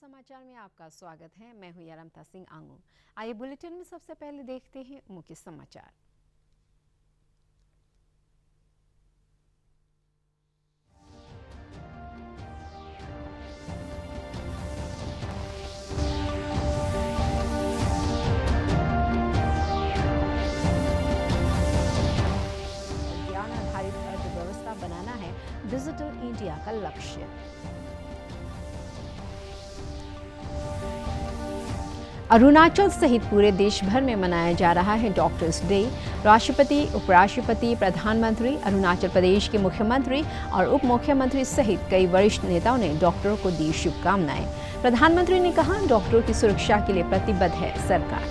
समाचार में आपका स्वागत है। मैं हूं यारमता सिंह आंगू। आइए बुलेटिन में सबसे पहले देखते हैं मुख्य समाचार। ज्ञान आधारित अर्थव्यवस्था बनाना है डिजिटल इंडिया का लक्ष्य। अरुणाचल सहित पूरे देश भर में मनाया जा रहा है डॉक्टर्स डे। राष्ट्रपति, उपराष्ट्रपति, प्रधानमंत्री, अरुणाचल प्रदेश के मुख्यमंत्री और उप मुख्यमंत्री सहित कई वरिष्ठ नेताओं ने डॉक्टरों को दी शुभकामनाएं। प्रधानमंत्री ने कहा, डॉक्टरों की सुरक्षा के लिए प्रतिबद्ध है सरकार।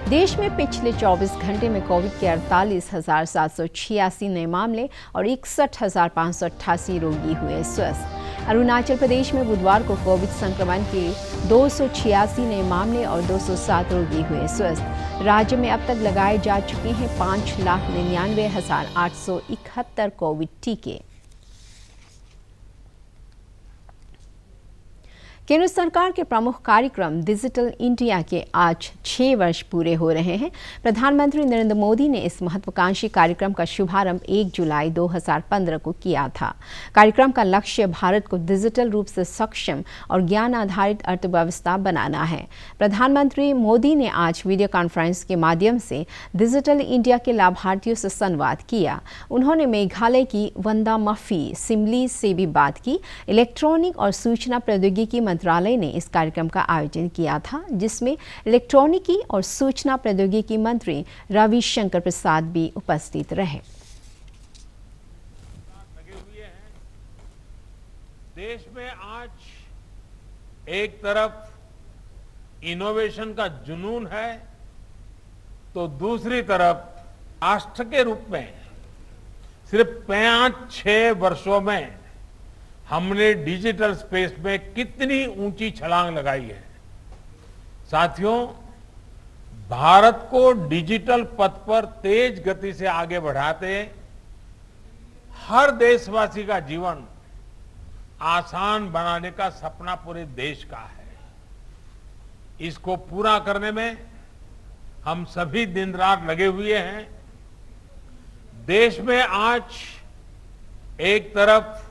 देश में पिछले 24 घंटे में कोविड के 48,786 नए मामले और 61,588 रोगी हुए स्वस्थ। अरुणाचल प्रदेश में बुधवार को कोविड संक्रमण के 286 नए मामले और 207 रोगी हुए स्वस्थ। राज्य में अब तक लगाए जा चुके हैं 5,99,871 कोविड टीके। केंद्र सरकार के प्रमुख कार्यक्रम डिजिटल इंडिया के आज 6 वर्ष पूरे हो रहे हैं। प्रधानमंत्री नरेंद्र मोदी ने इस महत्वाकांक्षी कार्यक्रम का शुभारंभ 1 जुलाई 2015 को किया था। कार्यक्रम का लक्ष्य भारत को डिजिटल रूप से सक्षम और ज्ञान आधारित अर्थव्यवस्था बनाना है। प्रधानमंत्री मोदी ने आज वीडियो कॉन्फ्रेंस के माध्यम से डिजिटल इंडिया के लाभार्थियों से संवाद किया। उन्होंने मेघालय की वंदा मफी सिमली से भी बात की। इलेक्ट्रॉनिक और सूचना प्रौद्योगिकी मंत्रालय ने इस कार्यक्रम का आयोजन किया था, जिसमें इलेक्ट्रॉनिकी और सूचना प्रौद्योगिकी मंत्री रविशंकर प्रसाद भी उपस्थित रहे। देश में आज एक तरफ इनोवेशन का जुनून है, तो दूसरी तरफ राष्ट्र के रूप में सिर्फ 5-6 वर्षों में हमने डिजिटल स्पेस में कितनी ऊंची छलांग लगाई है। साथियों, भारत को डिजिटल पथ पर तेज गति से आगे बढ़ाते हर देशवासी का जीवन आसान बनाने का सपना पूरे देश का है। इसको पूरा करने में हम सभी दिन रात लगे हुए हैं। देश में आज एक तरफ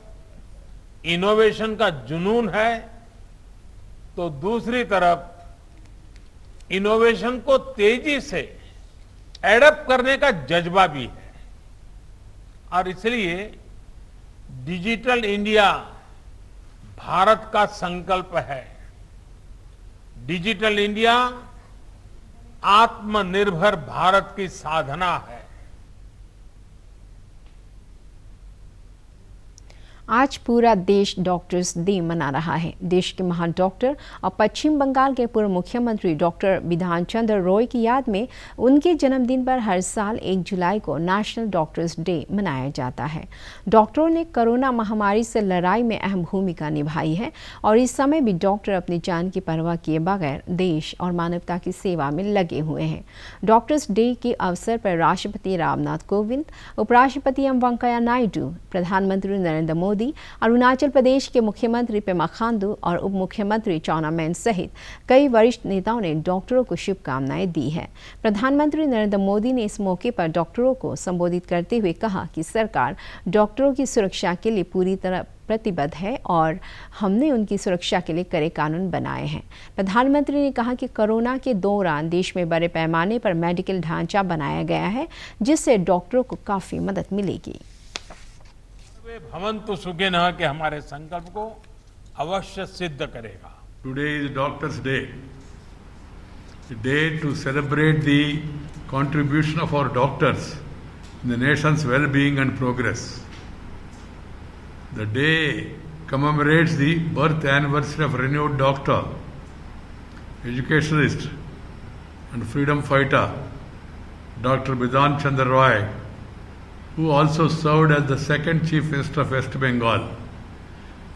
इनोवेशन का जुनून है, तो दूसरी तरफ इनोवेशन को तेजी से एडप्ट करने का जज्बा भी है। और इसलिए डिजिटल इंडिया भारत का संकल्प है। डिजिटल इंडिया आत्मनिर्भर भारत की साधना है। आज पूरा देश डॉक्टर्स डे मना रहा है। देश के महान डॉक्टर और पश्चिम बंगाल के पूर्व मुख्यमंत्री डॉक्टर बिधान चंद्र रॉय की याद में उनके जन्मदिन पर हर साल 1 जुलाई को नेशनल डॉक्टर्स डे मनाया जाता है। डॉक्टरों ने कोरोना महामारी से लड़ाई में अहम भूमिका निभाई है और इस समय भी डॉक्टर अपनी जान की परवाह किए बगैर देश और मानवता की सेवा में लगे हुए हैं। डॉक्टर्स डे के अवसर पर राष्ट्रपति रामनाथ कोविंद, उपराष्ट्रपति एम वेंकैया नायडू, प्रधानमंत्री नरेंद्र मोदी, अरुणाचल प्रदेश के मुख्यमंत्री पेमा खांडू और उप मुख्यमंत्री चाउना मैन सहित कई वरिष्ठ नेताओं ने डॉक्टरों को शुभकामनाएं दी है। प्रधानमंत्री नरेंद्र मोदी ने इस मौके पर डॉक्टरों को संबोधित करते हुए कहा कि सरकार डॉक्टरों की सुरक्षा के लिए पूरी तरह प्रतिबद्ध है और हमने उनकी सुरक्षा के लिए कड़े कानून बनाए हैं। प्रधानमंत्री ने कहा कि कोरोना के दौरान देश में बड़े पैमाने पर मेडिकल ढांचा बनाया गया है, जिससे डॉक्टरों को काफी मदद मिलेगी। भवन्तु सुखिनः के हमारे संकल्प को अवश्य सिद्ध करेगा। Today is Doctors' Day, a day to celebrate the contribution of our doctors in the nation's well-being and progress. The day commemorates the birth anniversary of renowned doctor, educationalist and freedom fighter Dr. Bidhan Chandra Roy, who also served as the second Chief Minister of West Bengal.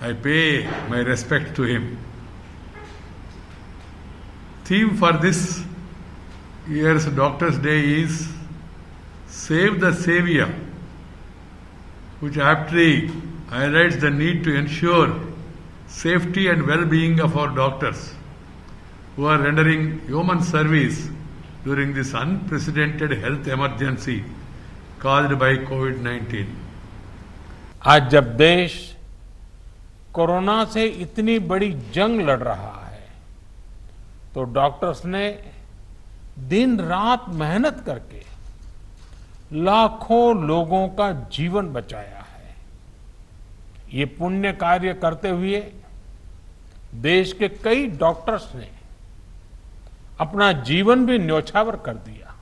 I pay my respect to him. Theme for this year's Doctors' Day is Save the Savior, which aptly highlights the need to ensure safety and well-being of our doctors who are rendering human service during this unprecedented health emergency caused by COVID-19. आज जब देश corona से इतनी बड़ी जंग लड़ रहा है, तो डॉक्टर्स ने दिन रात मेहनत करके लाखों लोगों का जीवन बचाया है। ये पुण्य कार्य करते हुए देश के कई डॉक्टर्स ने अपना जीवन भी न्यौछावर कर दिया।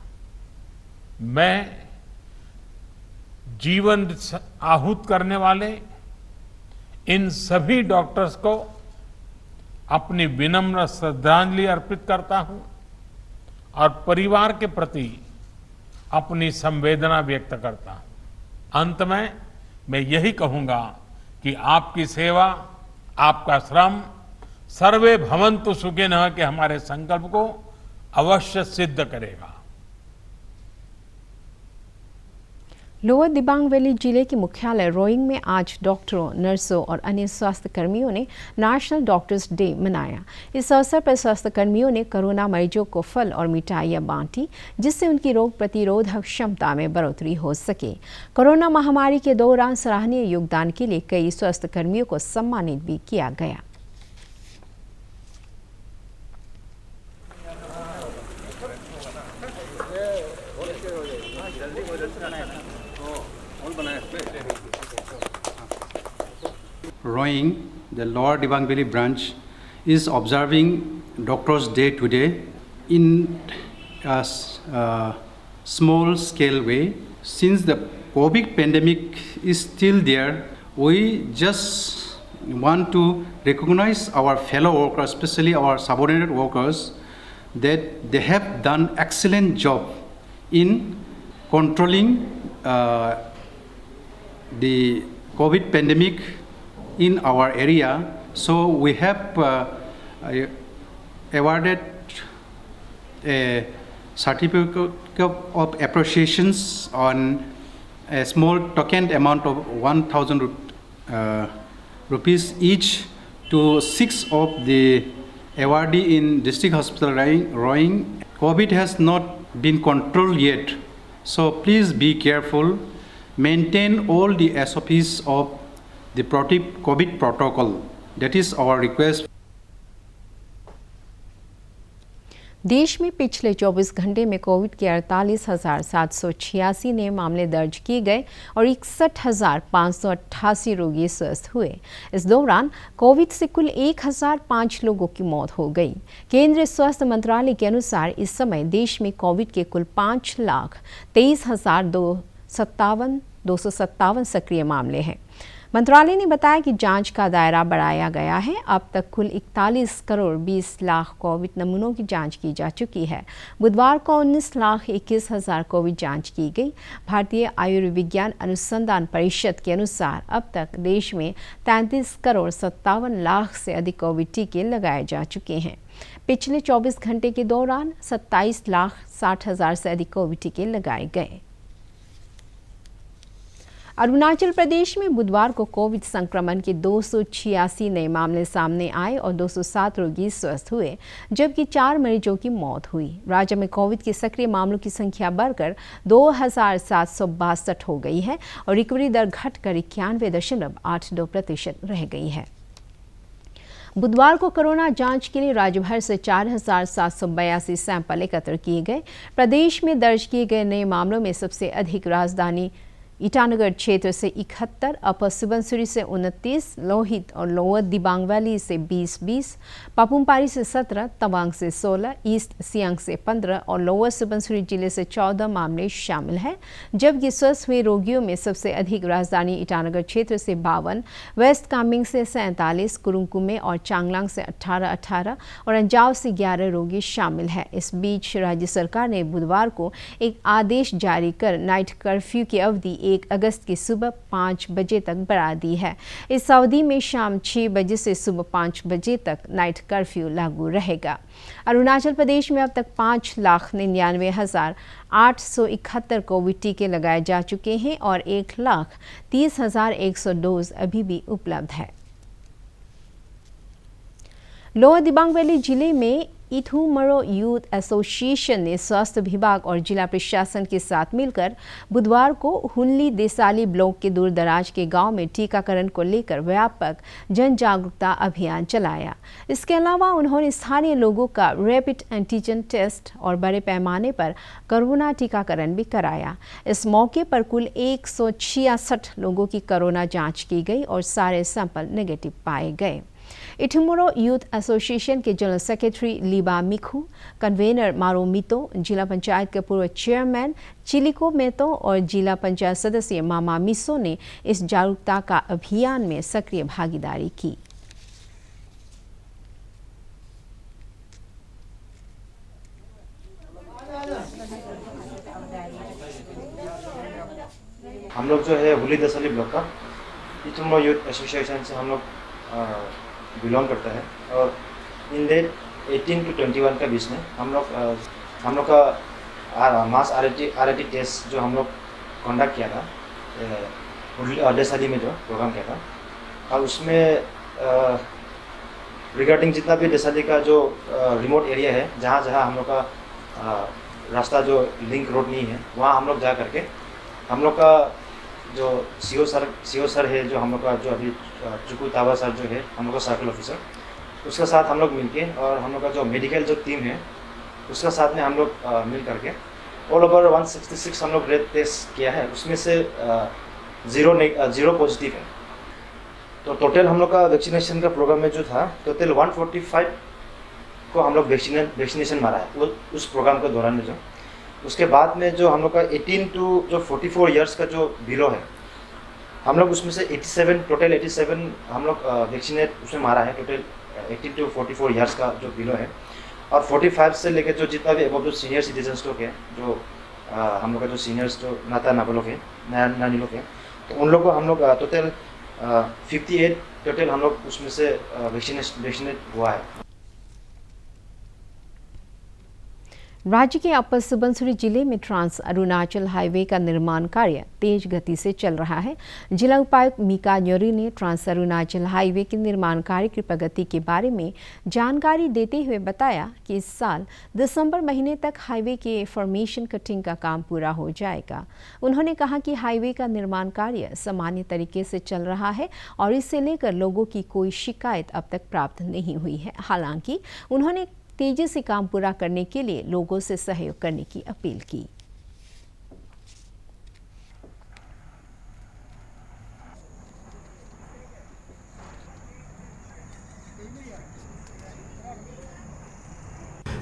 मैं जीवन आहूत करने वाले इन सभी डॉक्टर्स को अपनी विनम्र श्रद्धांजलि अर्पित करता हूं और परिवार के प्रति अपनी संवेदना व्यक्त करता हूं। अंत में मैं यही कहूंगा कि आपकी सेवा, आपका श्रम सर्वे भवन्तु सुखिनः के हमारे संकल्प को अवश्य सिद्ध करेगा। लोअर दिबांग वैली जिले के मुख्यालय रोइंग में आज डॉक्टरों, नर्सों और अन्य स्वास्थ्य कर्मियों ने नेशनल डॉक्टर्स डे मनाया। इस अवसर पर स्वास्थ्य कर्मियों ने कोरोना मरीजों को फल और मिठाइयां बांटी, जिससे उनकी रोग प्रतिरोधक क्षमता में बढ़ोतरी हो सके। कोरोना महामारी के दौरान सराहनीय योगदान के लिए कई स्वास्थ्य कर्मियों को सम्मानित भी किया गया। Roing, the Lower Dibang Valley branch, is observing Doctors' Day today in a small scale way. Since the COVID pandemic is still there, we just want to recognize our fellow workers, especially our subordinate workers, that they have done excellent job in controlling the COVID pandemic in our area. So we have awarded a certificate of appreciations on a small token amount of 1,000 rupees each to 6 of the awardee in District Hospital Roing. COVID has not been controlled yet, so please be careful. Maintain all the SOPs of the COVID protocol. That is our request. देश में पिछले 24 घंटे में Covid के 48,786 नए मामले दर्ज किए गए और 61,588 रोगी स्वस्थ हुए। इस दौरान कोविड से कुल 1,005 लोगों की मौत हो गई। केंद्रीय स्वास्थ्य मंत्रालय के अनुसार इस समय देश में कोविड के कुल 5,23,257 सक्रिय मामले हैं। मंत्रालय ने बताया कि जांच का दायरा बढ़ाया गया है। अब तक कुल 41 करोड़ 20 लाख कोविड नमूनों की जांच की जा चुकी है। बुधवार को 19,21,000 कोविड जांच की गई। भारतीय आयुर्विज्ञान अनुसंधान परिषद के अनुसार अब तक देश में 33 करोड़ 57 लाख से अधिक कोविड टीके लगाए जा चुके हैं। पिछले 24 घंटे के दौरान 27,60,000 से अधिक कोविड टीके लगाए गए। अरुणाचल प्रदेश में बुधवार को कोविड संक्रमण के 286 नए मामले सामने आए और 207 रोगी स्वस्थ हुए, जबकि 4 मरीजों की मौत हुई। राज्य में कोविड के सक्रिय मामलों की संख्या बढ़कर 2,762 हो गई है और रिकवरी दर घटकर 91.82% रह गई है। बुधवार को कोरोना जांच के लिए राज्य भर से 4,782 सैंपल एकत्र किए गए। प्रदेश में दर्ज किए गए नए मामलों में सबसे अधिक राजधानी ईटानगर क्षेत्र से 71, अपर सुबनसिरी से 29, लोहित और लोअर दिबांग वैली से 20-20, पापुमपारी से 17, तवांग से 16, ईस्ट सियांग से 15 और लोअर सुबनसिरी जिले से 14 मामले शामिल हैं। जबकि स्वस्थ हुए रोगियों में सबसे अधिक राजधानी ईटानगर क्षेत्र से 52, वेस्ट कामेंग से 47, कुरुंकुमे और चांगलांग से 18-18 और अंजाव से 11 रोगी शामिल हैं। इस बीच राज्य सरकार ने बुधवार को एक आदेश जारी कर नाइट कर्फ्यू की अवधि 1 अगस्त की सुबह 5 बजे तक बढ़ा दी है। इस अवधि में शाम 6 बजे से सुबह 5 बजे तक नाइट कर्फ्यू लागू रहेगा। अरुणाचल प्रदेश में अब तक 5,99,871 कोविड टीके लगाए जा चुके हैं और 1,30,100 डोज अभी भी उपलब्ध है। लोअर दिबांग वैली जिले में इथुमरो यूथ एसोसिएशन ने स्वास्थ्य विभाग और जिला प्रशासन के साथ मिलकर बुधवार को हुनली देसाली ब्लॉक के दूरदराज के गांव में टीकाकरण को लेकर व्यापक जन जागरूकता अभियान चलाया। इसके अलावा उन्होंने स्थानीय लोगों का रैपिड एंटीजन टेस्ट और बड़े पैमाने पर कोरोना टीकाकरण भी कराया। इस मौके पर कुल 166 लोगों की कोरोना जांच की गई और सारे सैंपल नेगेटिव पाए गए। इथुमरो यूथ एसोसिएशन के जनरल सेक्रेटरी लीबा मिखू, कन्वेनर मारो मितो, जिला पंचायत के पूर्व चेयरमैन चिलिको मेतो और जिला पंचायत सदस्य मामा मिसो ने इस जागरूकता का अभियान में सक्रिय भागीदारी की। हम लोग जो है हुली दसली ब्लॉक का इथुमरो यूथ एसोसिएशन से हम लोग बिलोंग करता है और इन डेट 18 to 21 के बीच में हम लोग का मास आरटी टेस्ट जो हम लोग कंडक्ट किया था देसाली में जो प्रोग्राम किया था और उसमें रिगार्डिंग जितना भी देसाली का जो रिमोट एरिया है जहाँ हम लोग का रास्ता जो लिंक रोड नहीं है वहाँ हम लोग जा करके हम लोग का जो सीओ सर है जो हम लोग का जो अभी चुकू तावा सर जो है हम लोग का सर्कल ऑफिसर उसके साथ हम लोग मिलके और हम लोग का जो मेडिकल जो टीम है उसके साथ में हम लोग मिल करके ऑल ओवर 166 हम लोग रेड टेस्ट किया है। उसमें से जीरो पॉजिटिव है। तो टोटल हम लोग का वैक्सीनेशन का प्रोग्राम में जो था टोटल 145 को हम लोग वैक्सीनेशन मारा है उस प्रोग्राम के दौरान में जो उसके बाद में जो हम लोग का 18 to 44 ईयर्स का जो बिलो है हम लोग उसमें से 87 हम लोग वैक्सीनेट उसमें मारा है। टोटल 18 to 44 ईयर्स का जो बिलो है और 45 से लेकर जो जितना भी अबव जो सीनियर सिटीजन्स लोग हैं जो हम लोग का जो सीनियर्स जो नाता लोग हैं नानी लोग हैं तो उन लोग को हम लोग टोटल 58 टोटल हम लोग उसमें से वैक्सीनेट हुआ है। राज्य के अपर सुबनसिरी जिले में ट्रांस अरुणाचल हाईवे का निर्माण कार्य तेज गति से चल रहा है। जिला उपायुक्त मीका न्योरी ने ट्रांस अरुणाचल हाईवे के निर्माण कार्य की प्रगति के बारे में जानकारी देते हुए बताया कि इस साल दिसंबर महीने तक हाईवे के फॉर्मेशन कटिंग का काम पूरा हो जाएगा। उन्होंने कहा कि हाईवे का निर्माण कार्य सामान्य तरीके से चल रहा है और इससे लेकर लोगों की कोई शिकायत अब तक प्राप्त नहीं हुई है। हालांकि उन्होंने तेजी से काम पूरा करने के लिए लोगों से सहयोग करने की अपील की।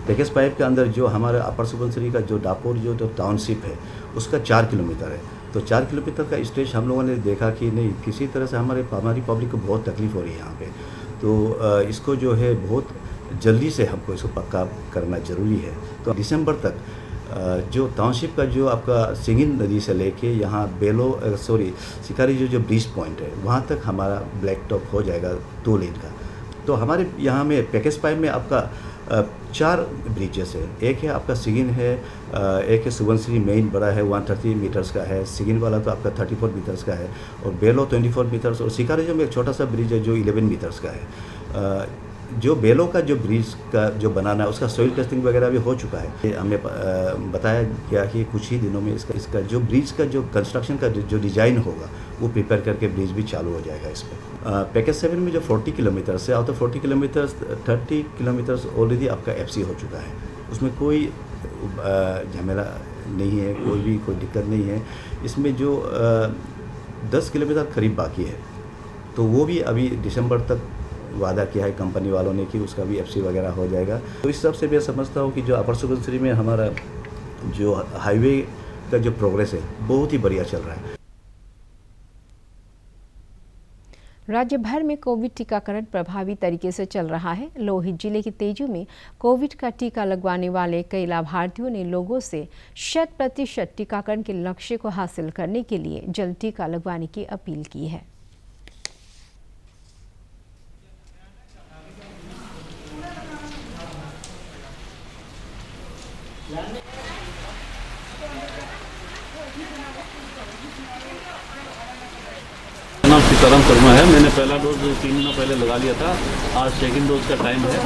पैकेज पाइप के अंदर जो हमारे अपर सुबनसिरी का जो डापोर जो टाउनशिप है उसका 4 किलोमीटर है। तो 4 किलोमीटर का स्ट्रेच हम लोगों ने देखा कि नहीं किसी तरह से हमारी पब्लिक को बहुत तकलीफ हो रही है यहाँ पे। तो इसको जो है बहुत जल्दी से हमको इसको पक्का करना ज़रूरी है। तो दिसंबर तक जो टाउनशिप का जो आपका सिंगिन नदी से लेके यहाँ शिकारी जो ब्रिज पॉइंट है वहाँ तक हमारा ब्लैक टॉप हो जाएगा 2 लेन का। तो हमारे यहाँ में पैकेज पाइप में आपका 4 ब्रिजेस है। एक है आपका सिगिन है, एक है सुबनसिरी मेन बड़ा है 130 मीटर्स का है, सिगिन वाला तो आपका 34 मीटर्स का है और बेलो 24 मीटर्स और शिकारी जो में एक छोटा सा ब्रिज है जो 11 मीटर्स का है। जो बेलो का जो ब्रिज का जो बनाना है उसका सॉइल टेस्टिंग वगैरह भी हो चुका है। हमें बताया गया कि कुछ ही दिनों में इसका जो ब्रिज का जो कंस्ट्रक्शन का जो डिज़ाइन होगा वो प्रिपेयर करके ब्रिज भी चालू हो जाएगा इस पर। पैकेज 7 में जो 40 किलोमीटर से out of 40 kilometres 30 kilometres already आपका FC हो चुका है। उसमें कोई झमेला नहीं है, कोई दिक्कत नहीं है। इसमें जो 10 किलोमीटर करीब बाकी है तो वो भी अभी दिसंबर तक वादा किया है कंपनी वालों ने कि उसका भी FC वगैरह हो जाएगा। तो इस सब से मैं समझता हूँ कि जो अपर सुबनसिरी में हमारा जो हाईवे का जो प्रोग्रेस है बहुत ही बढ़िया चल रहा है। राज्य भर में कोविड टीकाकरण प्रभावी तरीके से चल रहा है। लोहित जिले के तेजू में कोविड का टीका लगवाने वाले कई लाभार्थियों ने लोगों से 100% टीकाकरण के लक्ष्य को हासिल करने के लिए जल्द टीका लगवाने की अपील की है। नाम सीताराम शर्मा है। मैंने पहला डोज 3 महीना पहले लगा लिया था। आज सेकंड डोज का टाइम है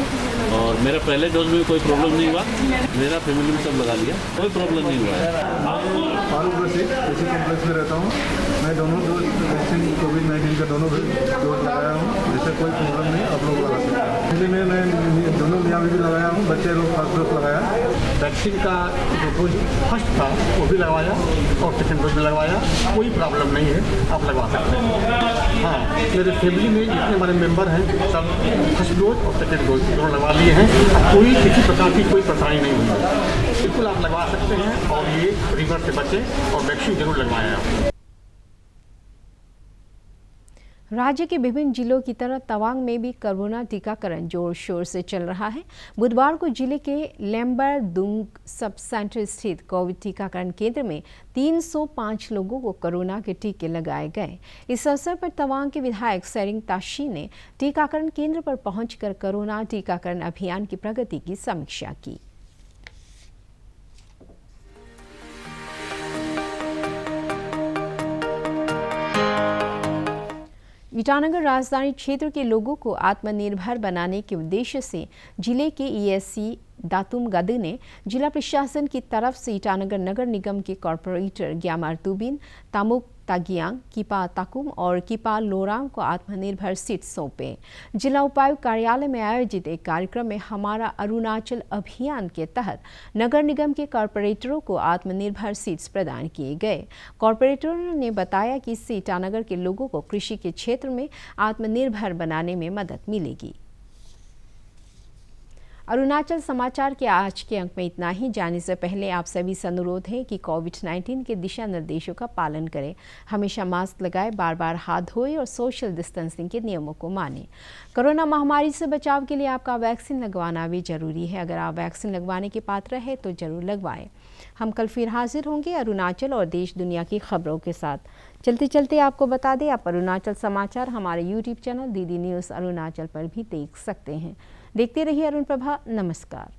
और मेरा पहले डोज में कोई प्रॉब्लम नहीं हुआ। मेरा फैमिली में सब लगा लिया, कोई प्रॉब्लम नहीं हुआ है। फारूक रशीद इसी कॉम्प्लेक्स में रहता हूँ। मैं दोनों डोज वैक्सीन कोविड-19 का दोनों डोज लगाया हूँ, जिससे कोई प्रॉब्लम नहीं, आप लोग लगा सकते हैं। इसलिए मैं दोनों यहाँ भी लगाया हूँ, बच्चे लोग फर्स्ट डोज लगाया। वैक्सीन का जो डोज फर्स्ट था वो भी लगवाया और सेकंड डोज भी लगवाया, कोई प्रॉब्लम नहीं है, आप लगवा सकते हैं। हाँ, मेरे फैमिली में जितने हमारे मेंबर हैं सब फर्स्ट डोज और सेकंड डोज दोनों लगवा लिए हैं। कोई किसी प्रकार की कोई परेशानी नहीं हुई है। बिल्कुल आप लगवा सकते हैं और ये रिवर्स से बचें और वैक्सीन जरूर लगवाएं आप। राज्य के विभिन्न जिलों की तरह तवांग में भी कोरोना टीकाकरण जोर शोर से चल रहा है। बुधवार को जिले के लेम्बरदुंग सब सेंटर स्थित कोविड टीकाकरण केंद्र में 305 लोगों को कोरोना के टीके लगाए गए। इस अवसर पर तवांग के विधायक सेरिंग ताशी ने टीकाकरण केंद्र पर पहुंचकर कोरोना टीकाकरण अभियान की प्रगति की समीक्षा की। ईटानगर राजधानी क्षेत्र के लोगों को आत्मनिर्भर बनाने के उद्देश्य से जिले के ईएससी दातुम गद ने जिला प्रशासन की तरफ से ईटानगर नगर निगम के कॉरपोरेटर ग्यामार तुबिन, तामुक तागियांग, किपा ताकुम और किपा लोरांग को आत्मनिर्भर सीट सौंपे। जिला उपायुक्त कार्यालय में आयोजित एक कार्यक्रम में हमारा अरुणाचल अभियान के तहत नगर निगम के कॉरपोरेटरों को आत्मनिर्भर सीट्स प्रदान किए गए। कॉरपोरेटरों ने बताया कि इससे ईटानगर के लोगों को कृषि के क्षेत्र में आत्मनिर्भर बनाने में मदद मिलेगी। अरुणाचल समाचार के आज के अंक में इतना ही। जाने से पहले आप सभी से अनुरोध है कि कोविड-19 के दिशा निर्देशों का पालन करें, हमेशा मास्क लगाएं, बार बार हाथ धोएं और सोशल डिस्टेंसिंग के नियमों को मानें। कोरोना महामारी से बचाव के लिए आपका वैक्सीन लगवाना भी जरूरी है। अगर आप वैक्सीन लगवाने के पात्र है तो जरूर लगवाएं। हम कल फिर हाजिर होंगे अरुणाचल और देश दुनिया की खबरों के साथ। चलते चलते आपको बता दें, आप अरुणाचल समाचार हमारे YouTube channel DD news Arunachal पर भी देख सकते हैं। देखते रहिए अरुण प्रभा। नमस्कार।